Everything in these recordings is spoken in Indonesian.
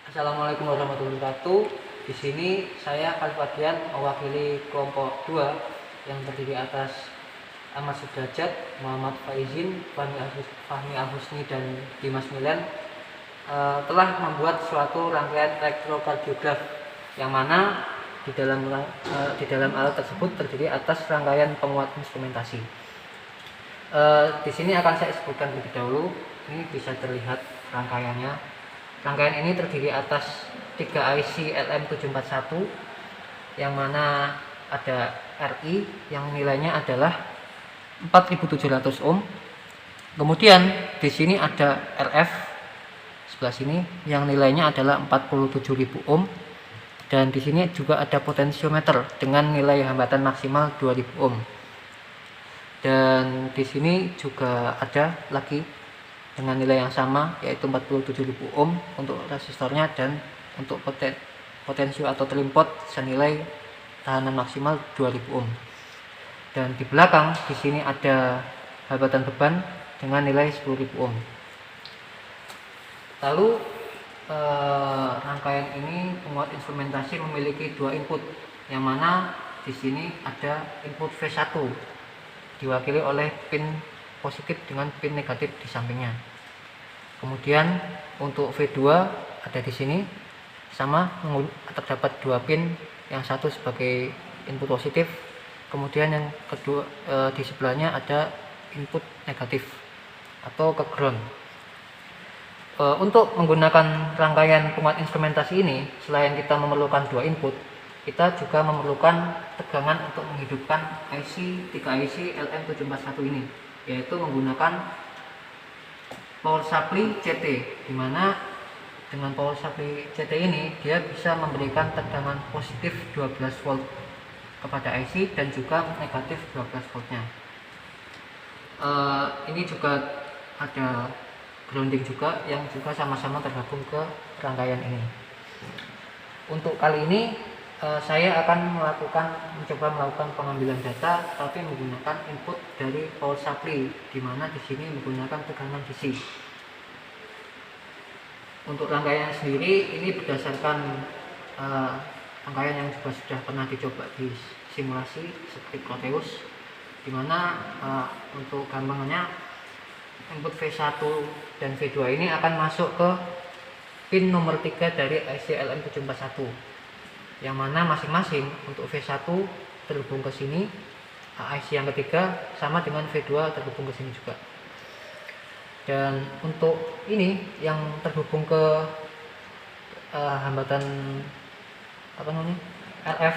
Assalamualaikum warahmatullahi wabarakatuh. Di sini saya Kalifadian mewakili kelompok 2 yang terdiri atas Ahmad Sudrajat, Muhammad Faizin, Fahmi Al-Husni dan Dimas Milen telah membuat suatu rangkaian elektrokardiograf yang mana di dalam alat tersebut terdiri atas rangkaian penguat instrumentasi. Di sini akan saya sebutkan lebih dahulu. Ini bisa terlihat rangkaiannya. Rangkaian ini terdiri atas 3 IC LM741 yang mana ada RI yang nilainya adalah 4700 ohm. Kemudian di sini ada RF sebelah sini yang nilainya adalah 47.000 ohm, dan di sini juga ada potensiometer dengan nilai hambatan maksimal 2000 ohm. Dan di sini juga ada lagi dengan nilai yang sama, yaitu 47.000 ohm untuk resistornya, dan untuk potensio atau trimpot senilai tahanan maksimal 2000 ohm. Dan di belakang di sini ada hambatan beban dengan nilai 10.000 ohm. Lalu rangkaian ini penguat instrumentasi memiliki 2 input, yang mana di sini ada input V1 diwakili oleh pin positif dengan pin negatif di sampingnya. Kemudian untuk V2 ada di sini, sama terdapat 2 pin, yang satu sebagai input positif, kemudian yang kedua di sebelahnya ada input negatif atau ke ground. Untuk menggunakan rangkaian penguat instrumentasi ini, selain kita memerlukan 2 input, kita juga memerlukan tegangan untuk menghidupkan 3 IC LM741 ini, yaitu menggunakan power supply CT, di mana dengan power supply CT ini dia bisa memberikan tegangan positif 12 volt kepada IC dan juga negatif 12 voltnya. Ini juga ada grounding juga yang juga sama-sama tergabung ke rangkaian ini. Untuk kali ini saya akan mencoba melakukan pengambilan data tapi menggunakan input dari power supply, di mana di sini menggunakan tegangan DC. Untuk rangkaian sendiri ini berdasarkan rangkaian yang juga sudah pernah dicoba di simulasi seperti Proteus, di mana untuk gambarnya input V1 dan V2 ini akan masuk ke pin nomor 3 dari IC LM741, yang mana masing-masing untuk V1 terhubung ke sini, IC yang ketiga sama dengan V2 terhubung ke sini juga. Dan untuk ini yang terhubung ke hambatan RF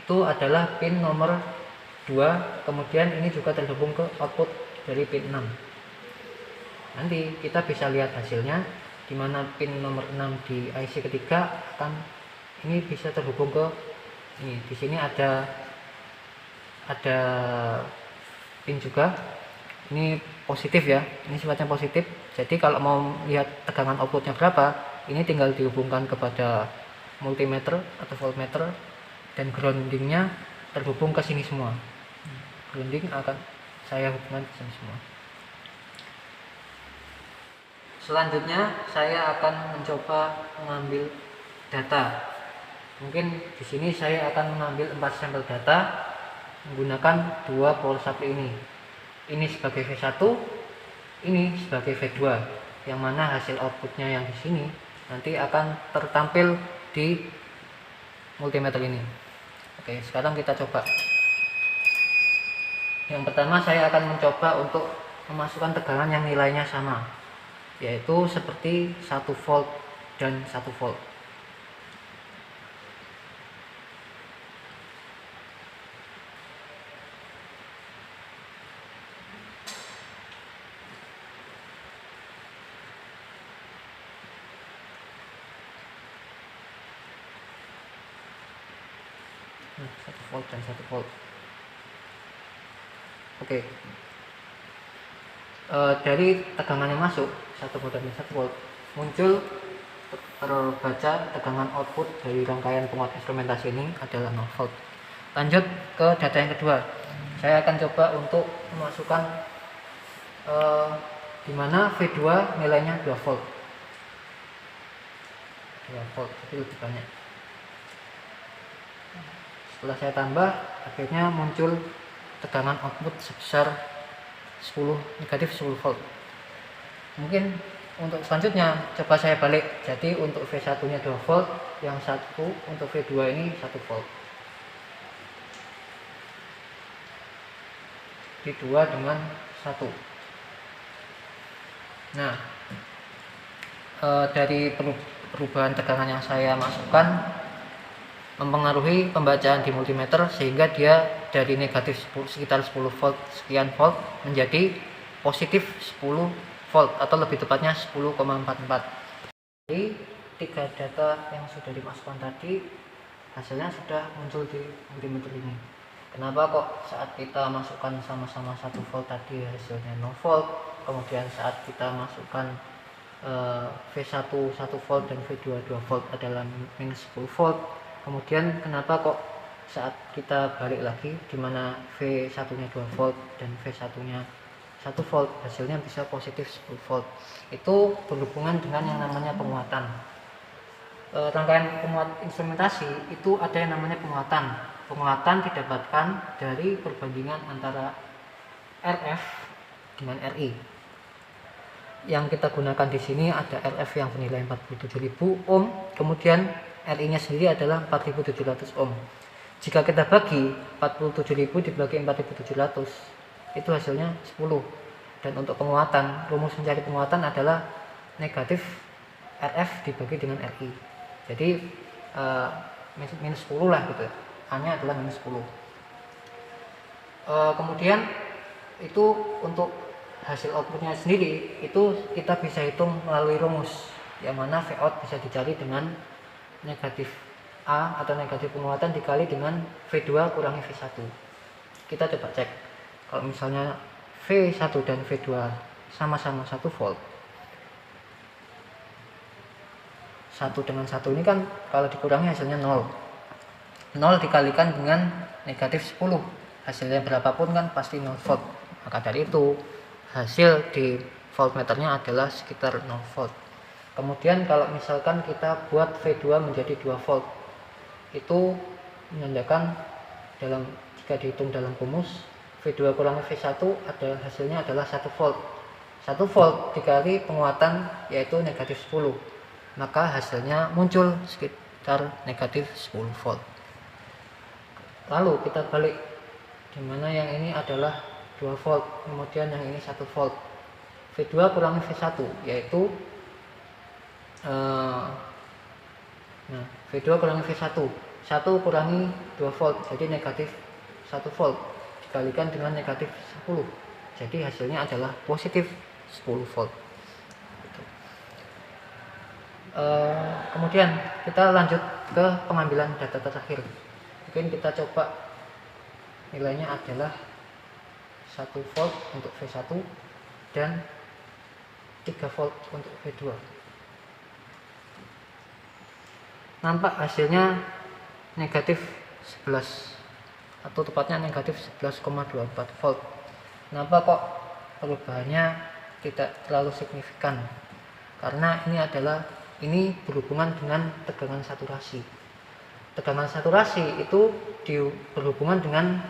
itu adalah pin nomor 2, kemudian ini juga terhubung ke output dari pin 6. Nanti kita bisa lihat hasilnya, di mana pin nomor 6 di IC ketiga ini bisa terhubung ke ini. Di sini ada pin juga. Ini positif ya, ini sifatnya positif. Jadi kalau mau lihat tegangan outputnya berapa, ini tinggal dihubungkan kepada multimeter atau voltmeter, dan groundingnya terhubung ke sini semua. Grounding akan saya hubungkan ke sini semua. Selanjutnya saya akan mencoba mengambil data. Mungkin di sini saya akan mengambil 4 sampel data menggunakan 2 power supply ini. Ini sebagai V1, ini sebagai V2, yang mana hasil outputnya yang di sini nanti akan tertampil di multimeter ini. Oke, sekarang kita coba. Yang pertama saya akan mencoba untuk memasukkan tegangan yang nilainya sama, yaitu seperti 1 volt dan 1 volt. Satu volt dan 1 volt. Oke. Dari tegangan yang masuk 1 volt dan 1 volt muncul terbaca tegangan output dari rangkaian penguat instrumentasi ini adalah 0 volt. Lanjut ke data yang kedua. Saya akan coba untuk memasukkan di mana V2 nilainya 2 volt. 2 volt, jadi lebih banyak. Setelah saya tambah, akhirnya muncul tegangan output sebesar 10 negatif 10 volt. Mungkin untuk selanjutnya coba saya balik, jadi untuk V1 nya 2 volt, yang satu untuk V2 ini 1 volt. V2 dengan 1. Nah, dari perubahan tegangan yang saya masukkan mempengaruhi pembacaan di multimeter, sehingga dia dari negatif sekitar 10 volt sekian volt menjadi positif 10 volt, atau lebih tepatnya 10,44. Jadi 3 data yang sudah dimasukkan tadi hasilnya sudah muncul di multimeter ini. Kenapa kok saat kita masukkan sama-sama 1 volt tadi hasilnya 0 volt, kemudian saat kita masukkan V1 1 volt dan V2 2 volt adalah minus 10 volt. Kemudian kenapa kok saat kita balik lagi, dimana V1 nya 2 volt dan V1 nya 1 volt hasilnya bisa positif 10 volt. Itu berhubungan dengan yang namanya penguatan. Rangkaian penguat instrumentasi itu ada yang namanya penguatan. Penguatan didapatkan dari perbandingan antara RF dengan RI. Yang kita gunakan di sini ada RF yang bernilai 47.000 ohm, kemudian RI-nya sendiri adalah 4.700 ohm. Jika kita bagi 47.000 dibagi 4.700, itu hasilnya 10. Dan untuk penguatan, rumus mencari penguatan adalah negatif RF dibagi dengan RI. Jadi minus 10 lah gitu. A-nya adalah minus 10. Kemudian itu untuk hasil outputnya sendiri itu kita bisa hitung melalui rumus, yang mana Vout bisa dicari dengan negatif A atau negatif penguatan dikali dengan V2 kurangi V1. Kita coba cek, kalau misalnya V1 dan V2 sama-sama 1 volt, 1 dengan 1 ini kan kalau dikurangi hasilnya 0. 0 dikalikan dengan negatif 10, hasilnya berapapun kan pasti 0 volt. Maka dari itu hasil di voltmeternya adalah sekitar 0 volt. Kemudian kalau misalkan kita buat V2 menjadi 2 volt, itu menandakan jika dihitung dalam rumus V2 kurangi V1 ada hasilnya adalah 1 volt. 1 volt dikali penguatan yaitu negatif 10, maka hasilnya muncul sekitar negatif 10 volt. Lalu kita balik, dimana yang ini adalah 2 volt, kemudian yang ini 1 volt. V2 kurangi V1 yaitu V2 kurangi V1, 1 kurangi 2 volt jadi negatif 1 volt dikalikan dengan negatif 10, jadi hasilnya adalah positif 10 volt. Kemudian kita lanjut ke pengambilan data terakhir. Mungkin kita coba nilainya adalah 1 volt untuk V1 dan 3 volt untuk V2. Nampak hasilnya negatif 11, atau tepatnya negatif 11,24 volt. Kenapa kok perubahannya tidak terlalu signifikan? Karena ini berhubungan dengan tegangan saturasi. Tegangan saturasi itu berhubungan dengan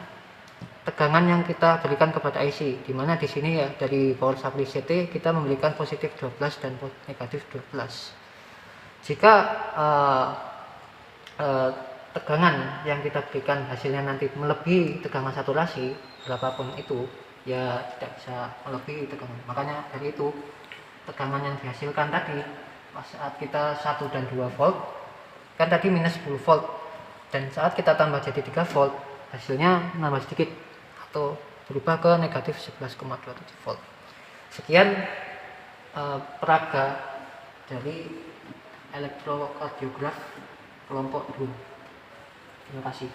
tegangan yang kita berikan kepada IC, di mana di sini ya dari power supply CT kita memberikan positif 12 dan negatif 12. Jika tegangan yang kita berikan hasilnya nanti melebihi tegangan saturasi berapapun itu, ya tidak bisa melebihi tegangan. Makanya dari itu tegangan yang dihasilkan tadi saat kita 1 dan 2 volt kan tadi minus 10 volt, dan saat kita tambah jadi 3 volt hasilnya nambah sedikit atau berubah ke negatif 11,27 volt. Sekian peraga dari elektrokardiograf kelompok 2. Terima kasih.